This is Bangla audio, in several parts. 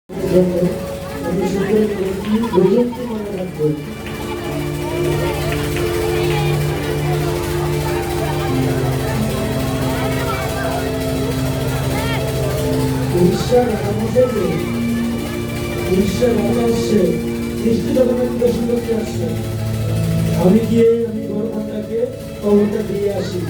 উড়িষ্যার আসছে মিষ্টি জগন্নাথ দর্শন করতে আসছে। আমি গিয়ে গৌরবন্দাকে খবরটা দিয়ে আসি।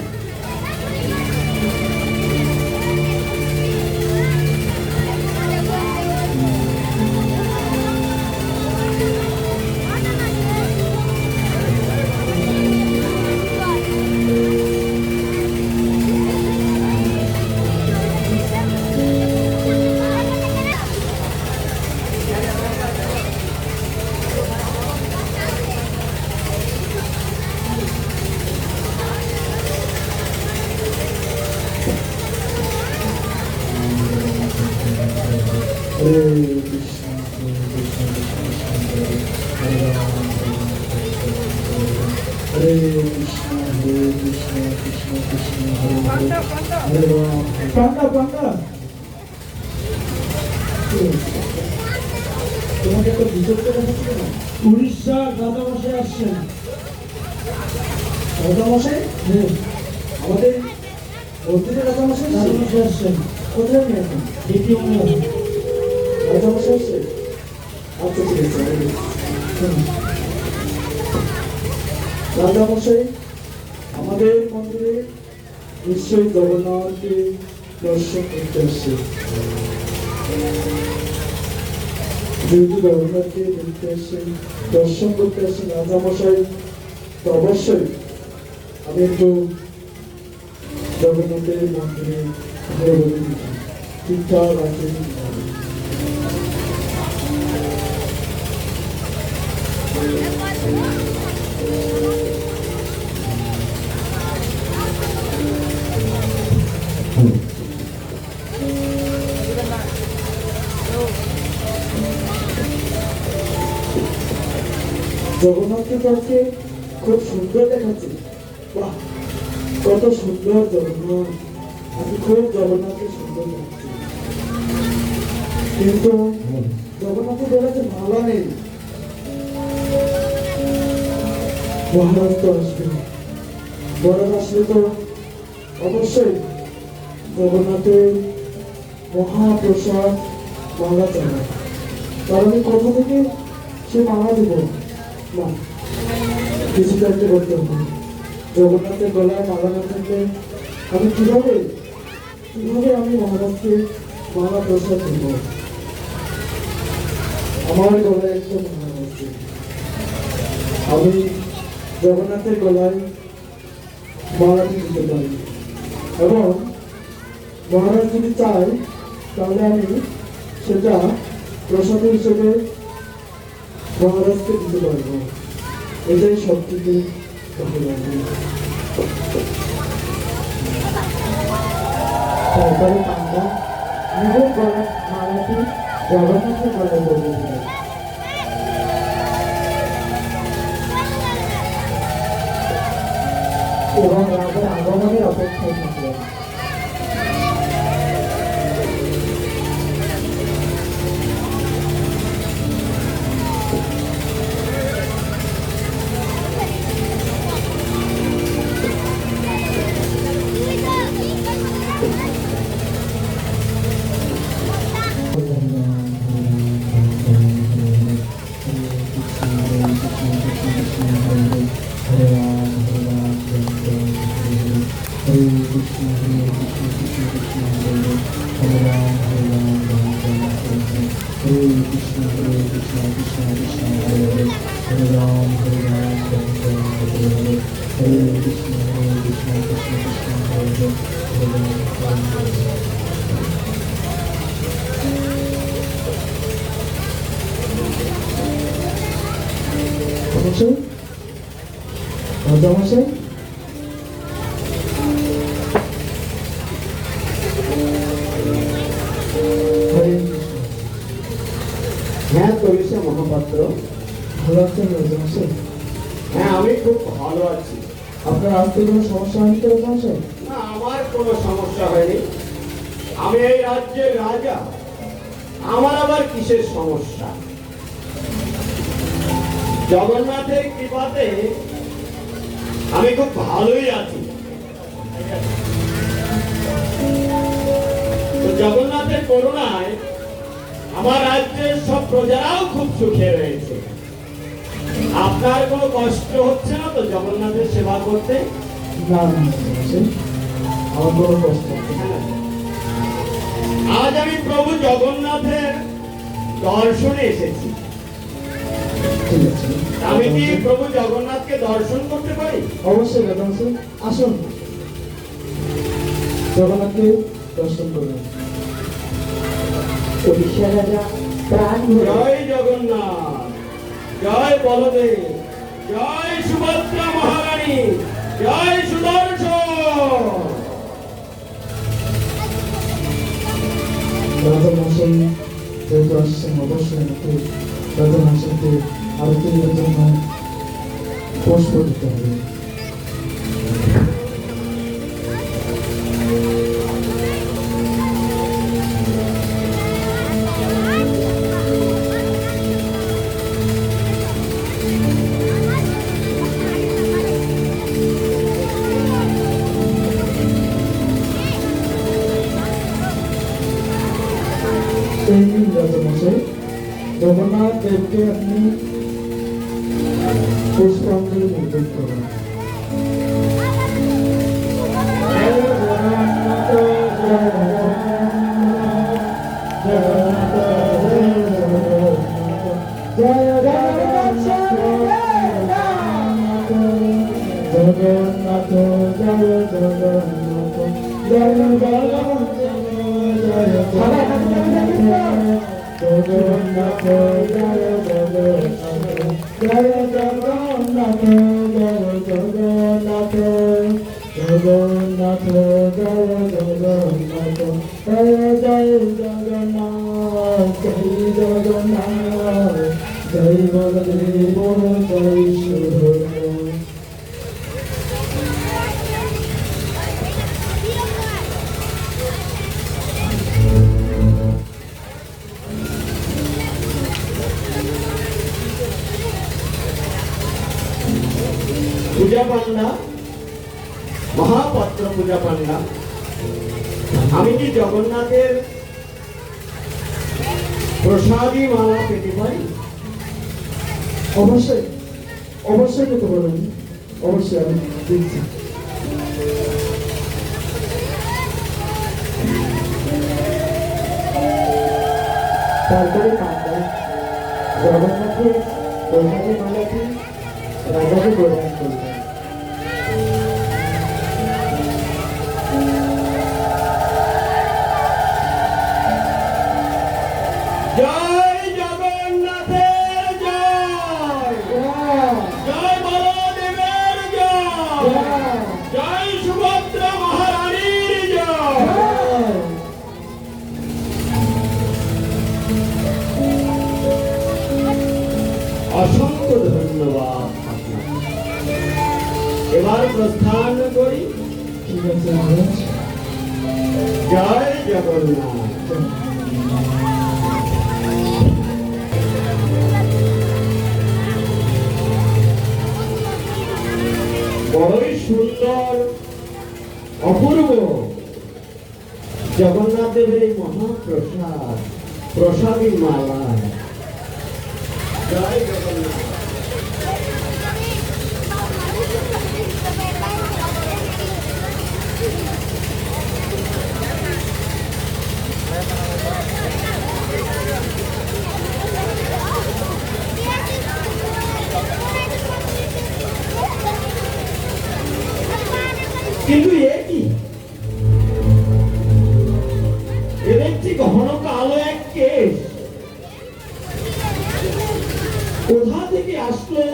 তোমাকে একটা বিতর্ক দেখাচ্ছিল না? উড়িষ্যার রাজামশাই আসছেন। রাজামশাই? হ্যাঁ, আমাদের মন্দিরের রাজামশাই আসছেন। কোথায় আমি এখন দ্বিতীয় রাজামশাই আসছে। আচ্ছা, ঠিক আছে। রাজামশাই আমাদের মন্দিরে নিশ্চয়ই জগন্নাথকে দর্শন করতে আসছে। যেহেতু জগন্নাথকে দেখতে আসছেন, দর্শন করতে আসছেন রাজামশাই, তো অবশ্যই আমি একটু জগন্নাথের মন্দিরে ঠিকঠাক আছে। জগন্নাথকে কাছে খুব সুন্দর দেখাচ্ছে। বাহ, কত সুন্দর জগন্নাথ! আমি খুব জগন্নাথকে সুন্দর দেখাচ্ছি, কিন্তু জগন্নাথের বেলাতে মালা নেই। মহারাজ তো আসবে, মহারাজ আসলে তো অবশ্যই জগন্নাথের মহাপ্রসাদ মালা চাই। তার আমি কোথা থেকে সে মালা দিব না, কিছু একটা করতে হবে। জগন্নাথের গলায় মালা না থাকলে আমি কিভাবে আমি মহারাজকে মালা প্রসাদ দিব? আমার গলায় একটা মালা আছে, আমি জগন্নাথের গলায় মালাটি দিতে পারি, এবং মহারাজ যদি চাই তাহলে আমি সেটা প্রসাদ হিসেবে মহারাজকে দিতে পারবো। এটাই সব থেকে তারপরে আমরা নিজের গলার মালাটি জগন্নাথের গলায় বলে দিলাম। এবং রাজার আগমনের অপেক্ষায় থাকলেন। রাজামশাই, হ্যাঁ, তরিষা মহাপাত্র, ভালো আছেন রাজামশাই? হ্যাঁ, আমি খুব ভালো আছি। আপনার আসতে কোনো সমস্যা হয়নি তো রাজামশাই? না, আমার কোনো সমস্যা হয়নি। আমি এই রাজ্যের রাজা, আমার আবার কিসের সমস্যা? জগন্নাথের কৃপাতে আমি খুব ভালোই আছি। তো জগন্নাথের করুণায় আমার রাজ্যের সব প্রজারাও খুব সুখে রয়েছে। আপনার কোনো কষ্ট হচ্ছে না তো জগন্নাথের সেবা করতে? না না মহাশয়, আমার কোনো কষ্ট হচ্ছে না। আজ আমি প্রভু জগন্নাথের দর্শনে এসেছি। ঠিক আছে, আমি কি প্রভু জগন্নাথকে দর্শন করতে পারি? অবশ্যই রাজবংশী, আসুন জগন্নাথকে দর্শন করবেন। উড়িষ্যা রাজা প্রাণ ভরে জয় জগন্নাথ, জয় বলদেব, জয় সুভদ্রা মহারানী, জয় সুদর্শন। রাজবংশী যেহেতু আসছেন, অবশ্যই আমাকে রাজবংশীকে আরতির জন্য পুষ্প দিতে হবে। এই নিন রাজমশাই, জগন্নাথ দেবকে আপনি পুষ্পাঞ্জলি নিবেদন করুন। জয় জগন্নাথ, জয় জগন্নাথ, জয় জগন্নাথ, জগন্নাথ, জয় জগন্নাথ, জয় জগন্নাথ, জয় জগন্নাথ, জয় জগন্নাথ, জয় জগন্নাথ, জয় জগন্নাথ, জগন্নাথ, জয় জগন্নাথ, জয় জয় জগন্নাথ, জয় জগন্নাথ, জয় বলদেব, জয় সুভদ্রা। পূজা পান্ডা, মহাপাত্র পূজা পান্ডা, আমি কি জগন্নাথের প্রসাদী মালা পেতে পারি? অবশ্যই অবশ্যই পেতে পারেন, অবশ্যই আমি দিচ্ছি। তারপরে পান্ডা জগন্নাথের প্রসাদী মালাটি রাজাকে প্রদান করলেন। জয় জগন্নাথের জয়, জয় বলদেবের জয়, জয় সুভদ্রা মহারানীর জয়। অসংখ্য ধন্যবাদ আপনাকে। এবার প্রস্থান করি। ঠিক আছে মহারাজ। জয় জগন্নাথ। বড়ই সুন্দর, অপূর্ব জগন্নাথ দেবের এই মহাপ্রসাদ, প্রসাদী মালা। জয় জগন্নাথ। কিন্তু এ কি, এ দেখছি ঘন কালো এক কেশ। কোথা থেকে আসলো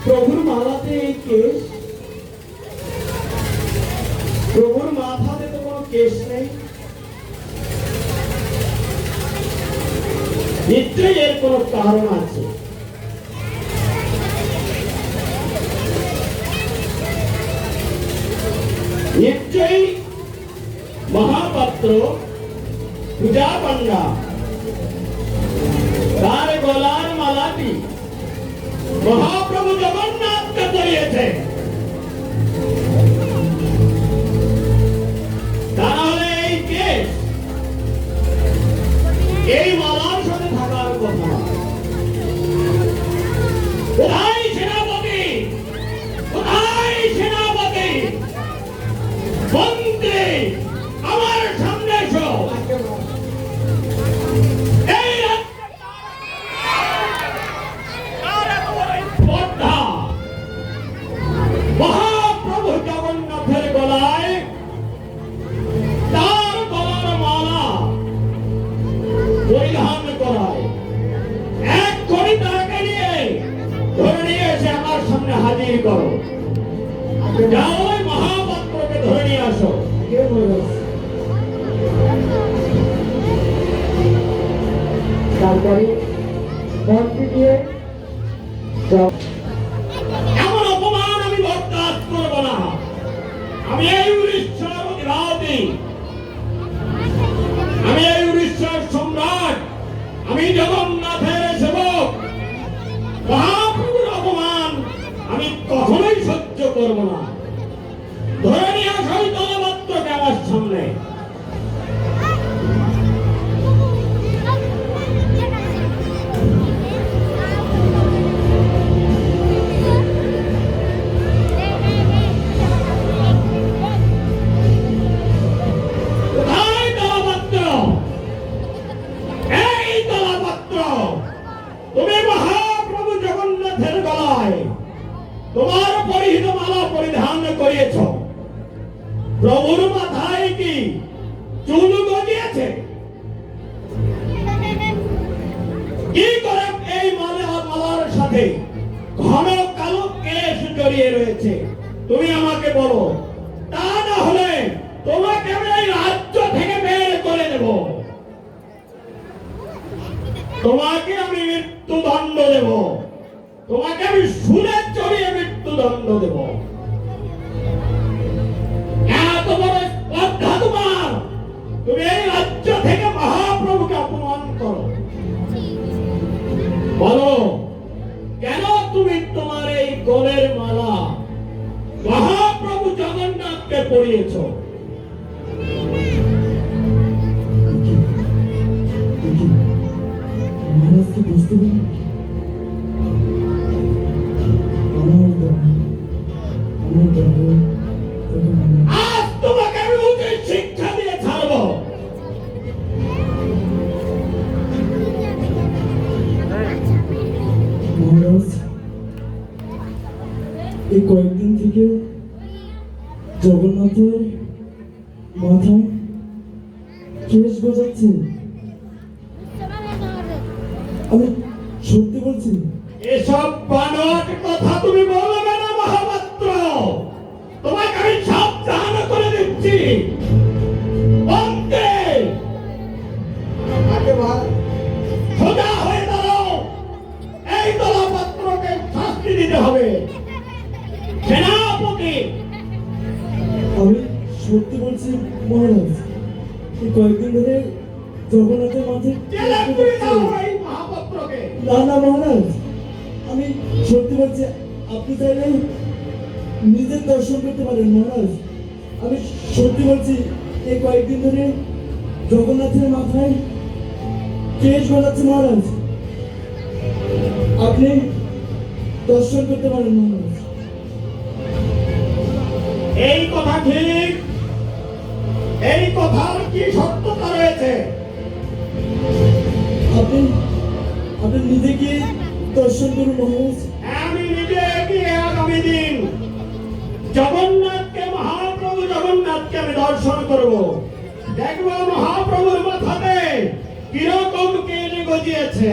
প্রভুর মালাতে এই কেশ? প্রভুর মাথাতে তো কোনো কেশ নেই। নিশ্চয়ই এর কোনো কারণ আছে। নিশ্চয়ই মহাপাত্র পূজা পান্ডা মহাপ্রভু জগন্নাথকে পড়িয়েছে। তাহলে এই কেস এই মালার সাথে থাকার কথা না। কোথায় সেনাপতি, কোথায় সেনাপতি, মন্ত্রী, আমার সামনে এসো। এই স্পর্ধা মহাপ্রভু জগন্নাথের গলায় তার গলার মালা পরিধান করায়। এক্ষুনি তাকে নিয়ে ধরে নিয়ে এসে আমার সামনে হাজির করো। যাও ওই মহাপাত্রকে ধরে নিয়ে আসো। তারপরে মন্ত্রী দিয়ে এমন অপমান আমি বরদাস্ত করব না। আমি এই উড়িষ্যার অধিপতি, আমি এই উড়িষ্যার সম্রাট, আমি জগন্নাথের সেবক। মহাপ্রভুর অপমান আমি কখনোই সহ্য করব না। ধরে নিয়ে আসো ওই দলমাত্রকে আমার সামনে। কোথায় দলমাত্র? এই দলমাত্র, তুমি মহাপ্রভু জগন্নাথের গলায় তোমার পরিহিত মালা পরিধান করিয়েছ। প্রভুর মাথায় কি চুল গজিয়েছে? কি করে এই মালার সাথে ঘন কালো কেশ জড়িয়ে রয়েছে? তুমি আমাকে বলো, তা না হলে তোমাকে আমি এই রাজ্য থেকে বের করে দেব। তোমাকে আমি মৃত্যুদণ্ড দেব। তোমাকে আমি শুলে চড়িয়ে মৃত্যুদণ্ড দেব। এত বড় স্পর্ধা তোমার! তুমি এই রাজ্য থেকে মহাপ্রভুকে অপমান করো। বলো, কেন তুমি তোমার এই গলের মালা মহাপ্রভু জগন্নাথকে পরিয়েছ? মহারাজকে বুঝতে পারি আজ তোমাকে আমি উচিত শিক্ষা দিয়ে ছাড়বো। মহারাজ, এই কয়েকদিন থেকে জগন্নাথের মাথায় কেশ গজাচ্ছে। আমি সত্যি বলছি। এসব বানোয়াট কথা তুমি বলবে না মহাপাত্র। তোমাকে আমি সাবধান করে দিচ্ছি। মন্ত্রী, সোজা হয়ে দাঁড়াও। এই দলপাত্রকে শাস্তি দিতে হবে। সেনাপতি, আমি সত্যি বলছি মহারাজ, এই কয়েকদিন ধরে জগন্নাথের মাথায় জেলে কেশ পুরে দাও গজাচ্ছে। এই মহাপাত্রকে। না না মহারাজ, আমি সত্যি বলছি, আপনি চাইলে নিজের দর্শন করতে পারেন মহারাজ। আমি সত্যি বলছি, এই কয়েকদিন ধরে জগন্নাথের মাথায় কেশ গজাচ্ছে মহারাজ। আপনি দর্শন করতে পারেন মহারাজ। এই কথা ঠিক? এই কথার কি সত্যতা রয়েছে? আপনি আপনি নিজে গিয়ে দর্শন করুন মহারাজ। আমি নিজে গিয়ে আগামী দিন জগন্নাথকে মহাপ্রভু জগন্নাথকে আমি দর্শন করব। দেখবো মহাপ্রভুর মাথাতে কিরকম কেশ গজিয়েছে,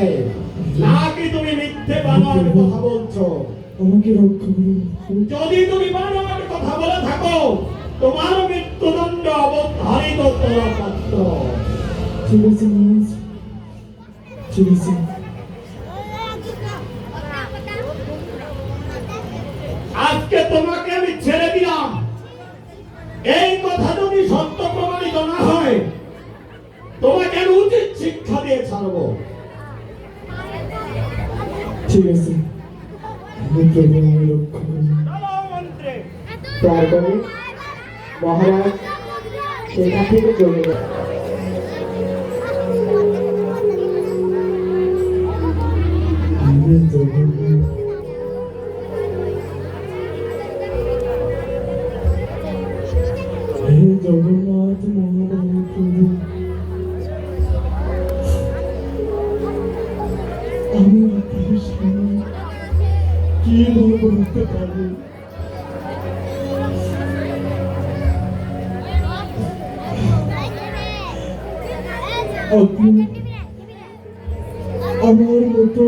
নাকি তুমি মিথ্যে বানোয়াট কথা বলছো। আমাকে রক্ষা করুন। যদি তুমি বানোয়াট কথা বলে থাকো, তোমার মৃত্যুদণ্ড অবধারিত দলপাত্র। ঠিক আছে মহারাজ, ঠিক আছে। আজকে তোমাকে আমি ছেড়ে দিলাম। এই কথা যদি সত্য প্রমাণিত না হয়, তোমাকে আমি উচিত শিক্ষা দিয়ে ছাড়বো। ঠিক আছে, হে প্রভু আমায় রক্ষা করুন। তারপরে মহারাজ সেখান থেকে চলে গেল। হে জগন্নাথ, হে জগন্নাথ মহাপ্রভু, আমি আপনার সামনে কিভাবে বলতে পারি? আপনি আমার মতো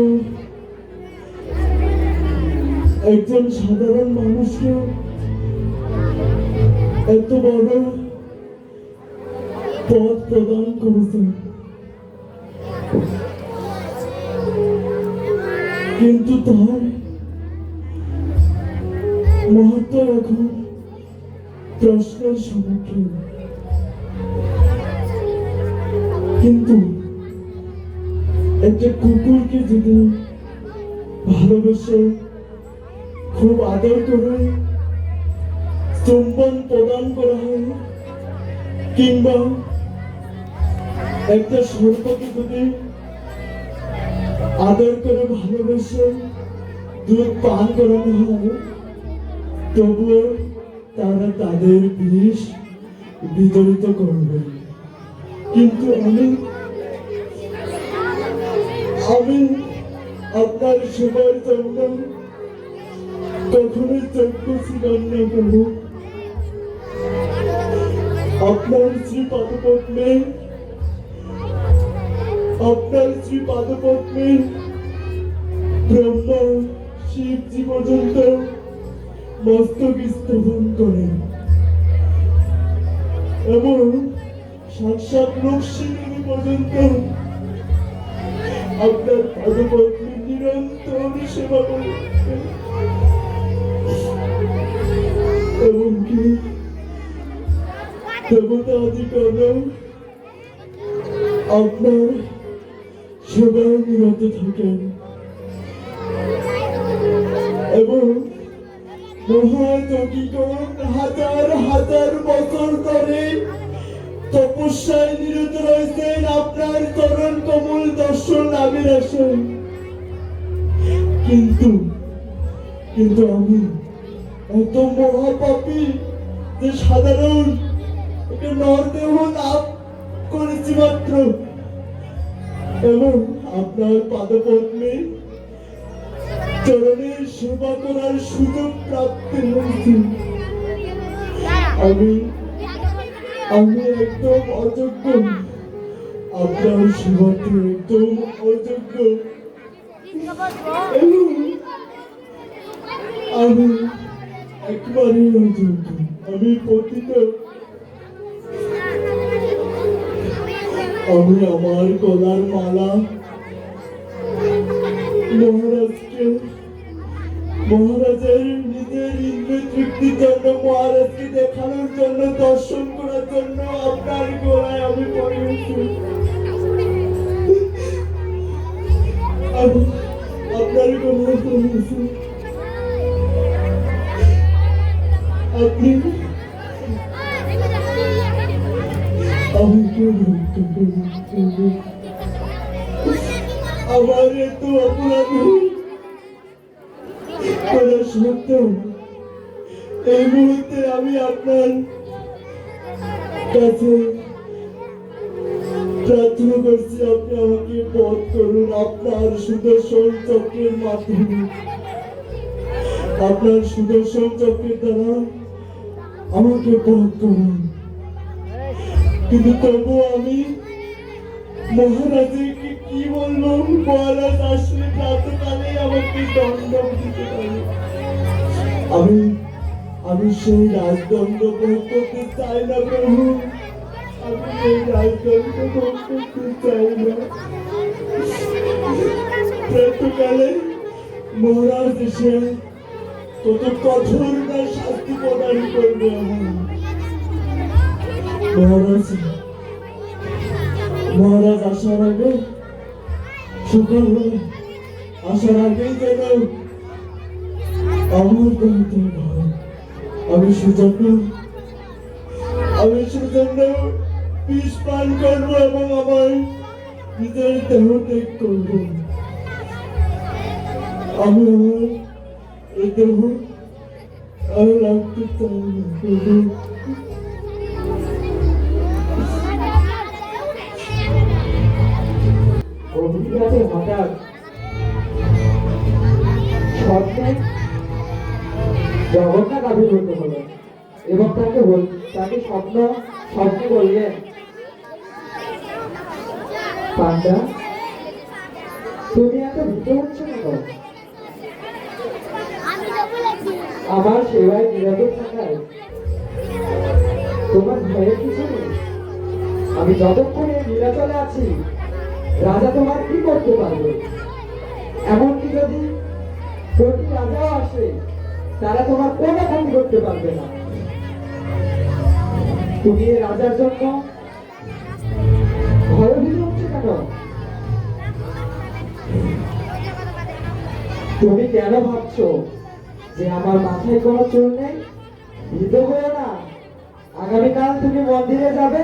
একজন সাধারণ মানুষকে এত বড় পদ প্রদান করেছেন, কিন্তু তার মহত্ব এখন প্রশ্নের সম্মুখীন। কিন্তু একটা কুকুরকে যদি ভালোবেসে খুব আদর করে চুম্বন প্রদান করা হয়, কিংবা একটা সর্পকে যদি আদর করে ভালোবেসে দুধ পান করানো হয়, তবুও তারা তাদের বিষ বিতরিত করবে। কিন্তু আমি আপনার সেবার জন্য কখনোই যোগ্য ছিলাম না প্রভু। আপনার শ্রী পাদপদ্মে ব্রহ্মা শিবজি পর্যন্ত মস্তক স্থাপন করেন এবং সাক্ষাৎ লক্ষ্মী পর্যন্ত আপনার পাদপদ্মে নিরন্তর সেবা করেন। এমনকি দেবতা আদিগণ আপনার সেবায় নিরত থাকেন এবং মহাযোগীগণ হাজার হাজার বছর ধরে তপস্যায় নিরত রয়েছেন আপনার চরণ কমল দর্শন লাভের আশায়। কিন্তু আমি এত মহাপাপী যে সাধারণ একটা নরদেহ লাভ করেছি মাত্র, এবং আপনার পাদপদ্মে চরণের সেবা করার সুযোগ প্রাপ্তি হয়েছে। আমি একদম অযোগ্য, আপনার সেবাতে একদম অযোগ্য, এবং আমি একবারই অযোগ্য, আমি পতিত। আমি আমার গলার মালা মহারাজের নিজের ইন্দ্রিয় তৃপ্তির জন্য, মহারাজকে দেখানোর জন্য, দর্শন করার জন্য আপনার গলায় আমি পড়িয়েছি। আমি আপনার গলায় পড়িয়েছি। আপনি আমাকে রক্ষা করুন। আমার এত অপরাধ করা সত্ত্বেও এই মুহূর্তে আমি আপনার কাছে প্রার্থনা করছি, আপনি আমাকে বধ করুন আপনার সুদর্শন চক্রের মাধ্যমে। আপনার সুদর্শন চক্রের দ্বারা আমাকে বধ করুন। কিন্তু তবু আমি মহারাজকে কি বলবো? মহারাজ আসলে প্রাতকালে আমাকে দণ্ড দিতে পারে। আমি সেই রাজদণ্ড ভোগ করতে চাই না প্রভু, আমি সেই রাজদণ্ড ভোগ করতে চাই না। প্রাতকালে মহারাজ এসে কত কঠোর না শাস্তি প্রদান করবে আমার। মহারাজ আসার আগে, সকালবেলা আসার আগেই যেন আমার কোনো ভয়, আমি সুজন্য বিষ পান করবো এবং আমার নিজের দেহ ত্যাগ করবো। আমি আমার এই দেহ আর রাখতে চাই না প্রভু। গভীর রাতে হঠাৎ স্বপ্নে জগন্নাথ আবির্ভূত হলো এবং তাকে স্বপ্নে বললেন, পান্ডা, তুমি এত ভীত হচ্ছ কেন? আমার সেবায় নিরাপদ থাকায় তোমার ভয়ের কিছু নেই। আমি যতক্ষণে নীলাচলে আছি, রাজা তোমার কি করতে পারবে? এমনকি যদি কোটি রাজাও আসে, তারা তোমার কোনো ক্ষতি করতে পারবে না। তুমি এই রাজার জন্য ভয়ভীত হচ্ছে কেন? তুমি কেন ভাবছো যে আমার মাথায় কোনো চুল নেই? ভীত হয়ে না, আগামীকাল তুমি মন্দিরে যাবে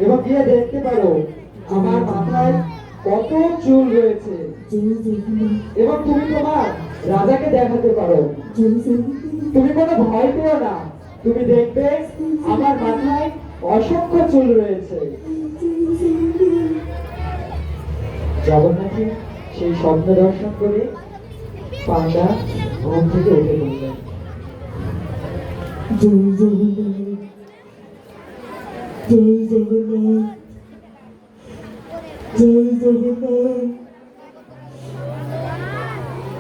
এবং গিয়ে দেখতে পারো আমার মাথায় কত চুল রয়েছে এবং তুমি তোমার রাজাকে দেখাতে পারো। তুমি কোনো ভয় পেও না, তুমি দেখবে আমার মাথায় অসংখ্য চুল রয়েছে। জগন্নাথের সেই স্বপ্ন দর্শন করে পান্ডা ঘুম থেকে উঠে পড়লেন। জয় জগন্নাথ, জয় জগন্নাথ, জয় জগন্নাথ,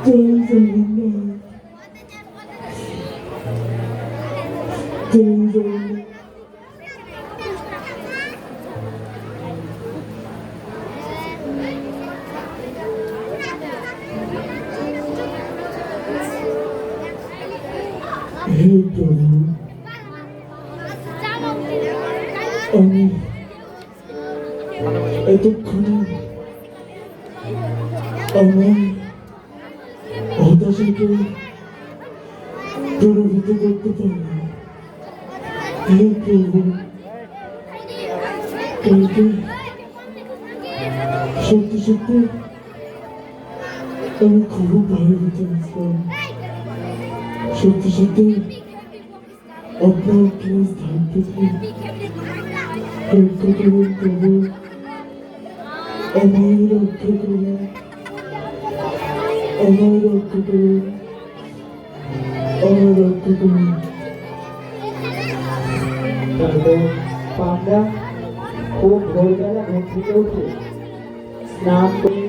জয় জগন্নাথ, জয় জগন্নাথ। হে প্রভু, আমি এতক্ষণে আমার হতাশাকে প্রভাবিত করতে পারলাম। হে প্রভু, কালকে সত্যি সত্যি আমি খুব ভয়ভীত ছিলাম। সত্যি সত্যি আপনার প্লিজ ধানপতি রক্ষা করুন প্রভু, আমায় রক্ষা করুন, আমায় রক্ষা করুন, আমায় রক্ষা করুন। তারপর পান্ডা খুব ভোরবেলা ঘুম থেকে উঠে স্নান করে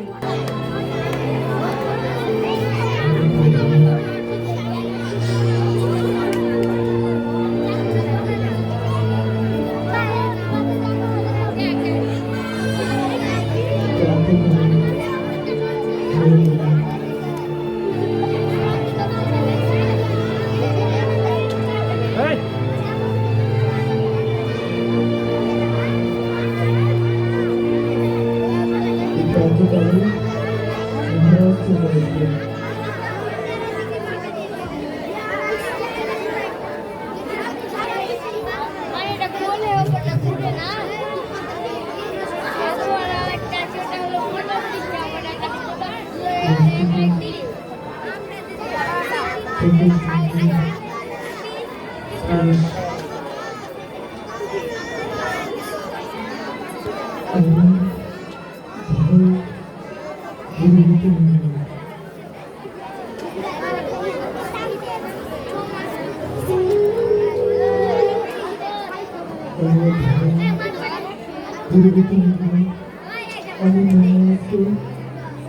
আমি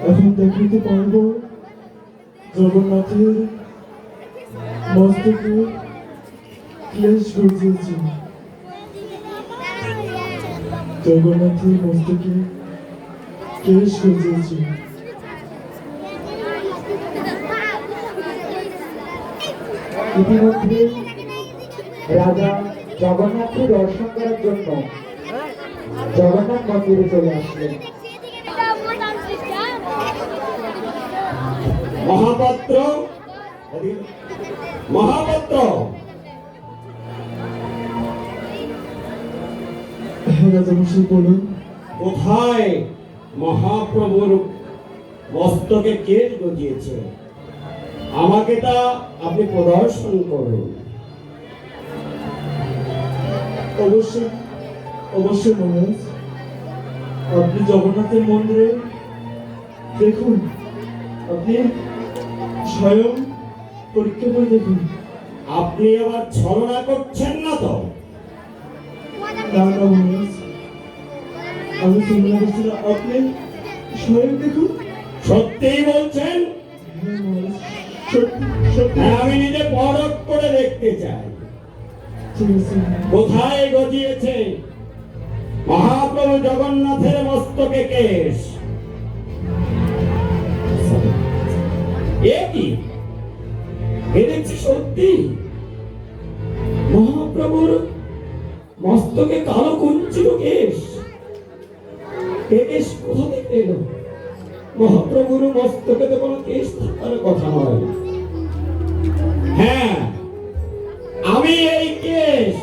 এখন দেখাতে পারবো জগন্নাথের মস্তকে ক্লেশ গজিয়েছে। জগন্নাথের মস্তকে ক্লেশ গজিয়েছে। ইতিমধ্যে রাজা জগন্নাথকে দর্শন করার জন্য জগন্নাথ মন্দিরে চলে আসলেন। মহাপাত্র, মহাপাত্র, হ্যাঁ রাজামশাই বলুন। কোথায় মহাপ্রভুর মস্তকে কেশ গজিয়েছে? আমাকে তা আপনি প্রদর্শন করুন। অবশ্যই অবশ্যই মহারাজ, আপনি জগন্নাথের মন্দিরে দেখুন, আপনি স্বয়ং পরীক্ষা করে দেখুন। আপনি আবার ছলনা করছেন না তো? না না মহারাজ, আমি চিন্তা করছি না, আপনি স্বয়ং দেখুন। সত্যিই বলছেন? হ্যাঁ মহারাজ, সত্যি সত্যি। হ্যাঁ, আমি নিজে পরখ করে দেখতে চাই ঠিক আছে। কোথায় গজিয়েছে মহাপ্রভু জগন্নাথের মস্তকে কেশ। এ কি? এ দেখছি সত্যি মহাপ্রভুর মস্তকে কালো কুঞ্চিত কেশ। এ কেশ কোথা থেকে এলো? মহাপ্রভুর মস্তকে তো কোনো কেশ থাকার কথা নয়। হ্যাঁ, আমি এই কেশ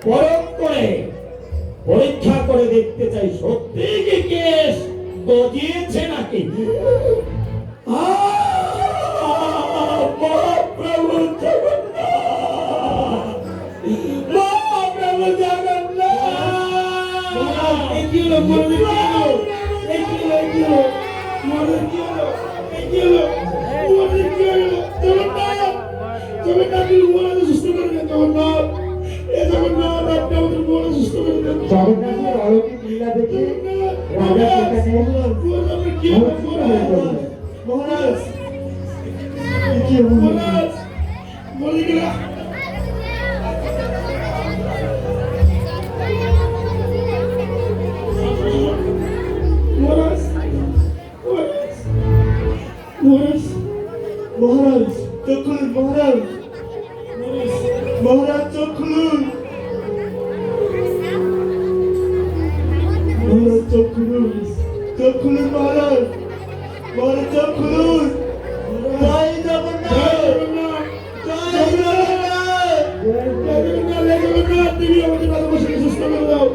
পরখ করে পরীক্ষা করে দেখতে চাই সত্যি কি কেশ গজিয়েছে নাকি। মহাপ্রভু জগন্নাথ, মহাপ্রভু জগন্নাথের অলৌকিক লীলা দেখে রাজা সেখানে মূর্ছিত হয়ে পড়লেন। মহারাজ, এ কি মহারাজ? মহারাজ চোখ খুলুন, মহারাজ, মহারাজ চোখ খুলুন, মহারাজ চোখ খুলুন, চোখ খুলুন মহারাজ, মহারাজ চোখ খুলুন। জয় জগন্নাথ, জয় জগন্নাথ, তুমি আমাদের রাজামশাইকে সুস্থ করে দাও।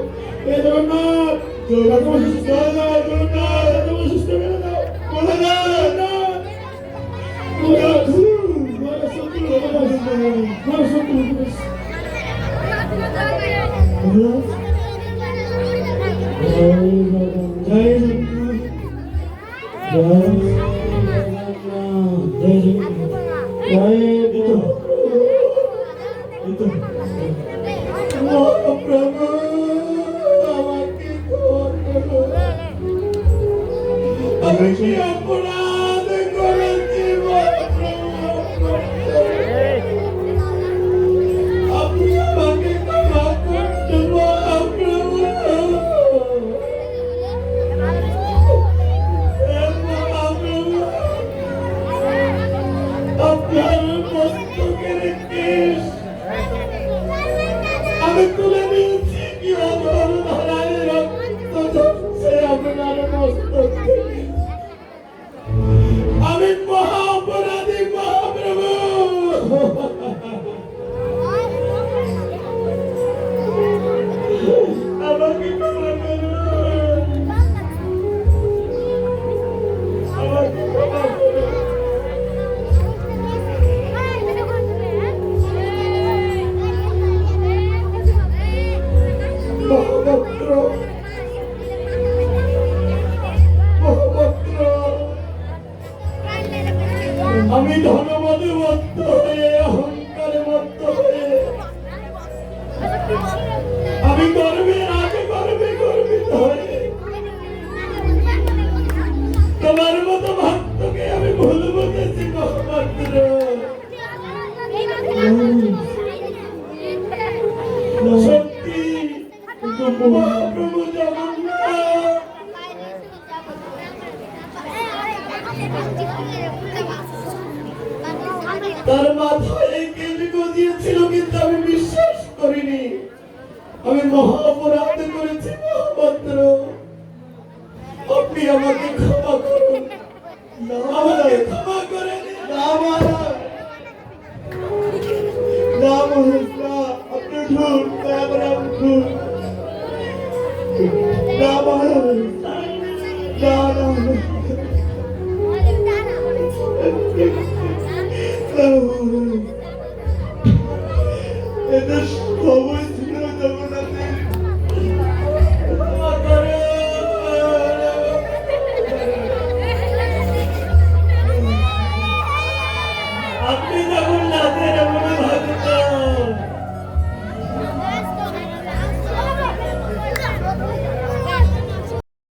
হে জগন্নাথ, রাজামশাই সুস্থ করে দাও। জগন্নাথ, রাজামশাই সুস্থ করে দাও। মহারাজ, মহারাজ, মহারাজ সত্যি মহারাজ, মহারাজ সত্যি মহারাজ। মহারাজ, জয় জগন্নাথ, জয় মহাপ্রভু, আমাকে আমি কি অপরাধ করেছি মহাপ্রভু? আপনি আমাকে ক্ষমা করতে মহাপ্রভু। হে মহাপ্রভু, আপনার মস্তকের কেশ আমি তুলে নিয়েছি, কি অধর ধরায় রক্ত ঝরছে আপনার মস্তক থেকে। আমি মহা অপরাধী মহাপ্রভু। আমাকে ক্ষমা করুন, আমাকে ক্ষমা করুন। মহাপাত্র, মহাপাত্র, আমি ধনবাদে মত্ত হয়ে, অহংকারে মত্ত হয়ে, আমি গর্বে আগে গর্বে গর্বিত হয়ে তোমার মতো ভক্তকে আমি ভুল বুঝেছি মহাপাত্র। সত্যি মহাপ্রভু জগন্নাথ তার মাথায় কেটে গজিয়েছিল, কিন্তু আমি বিশ্বাস করিনি। আমি মহা অপরাধ করেছি মহাপাত্র, আপনি আমাকে ক্ষমা করুন, আমাকে ক্ষমা করে দিন। মহারাজ না না এটা সময় ছিল যখন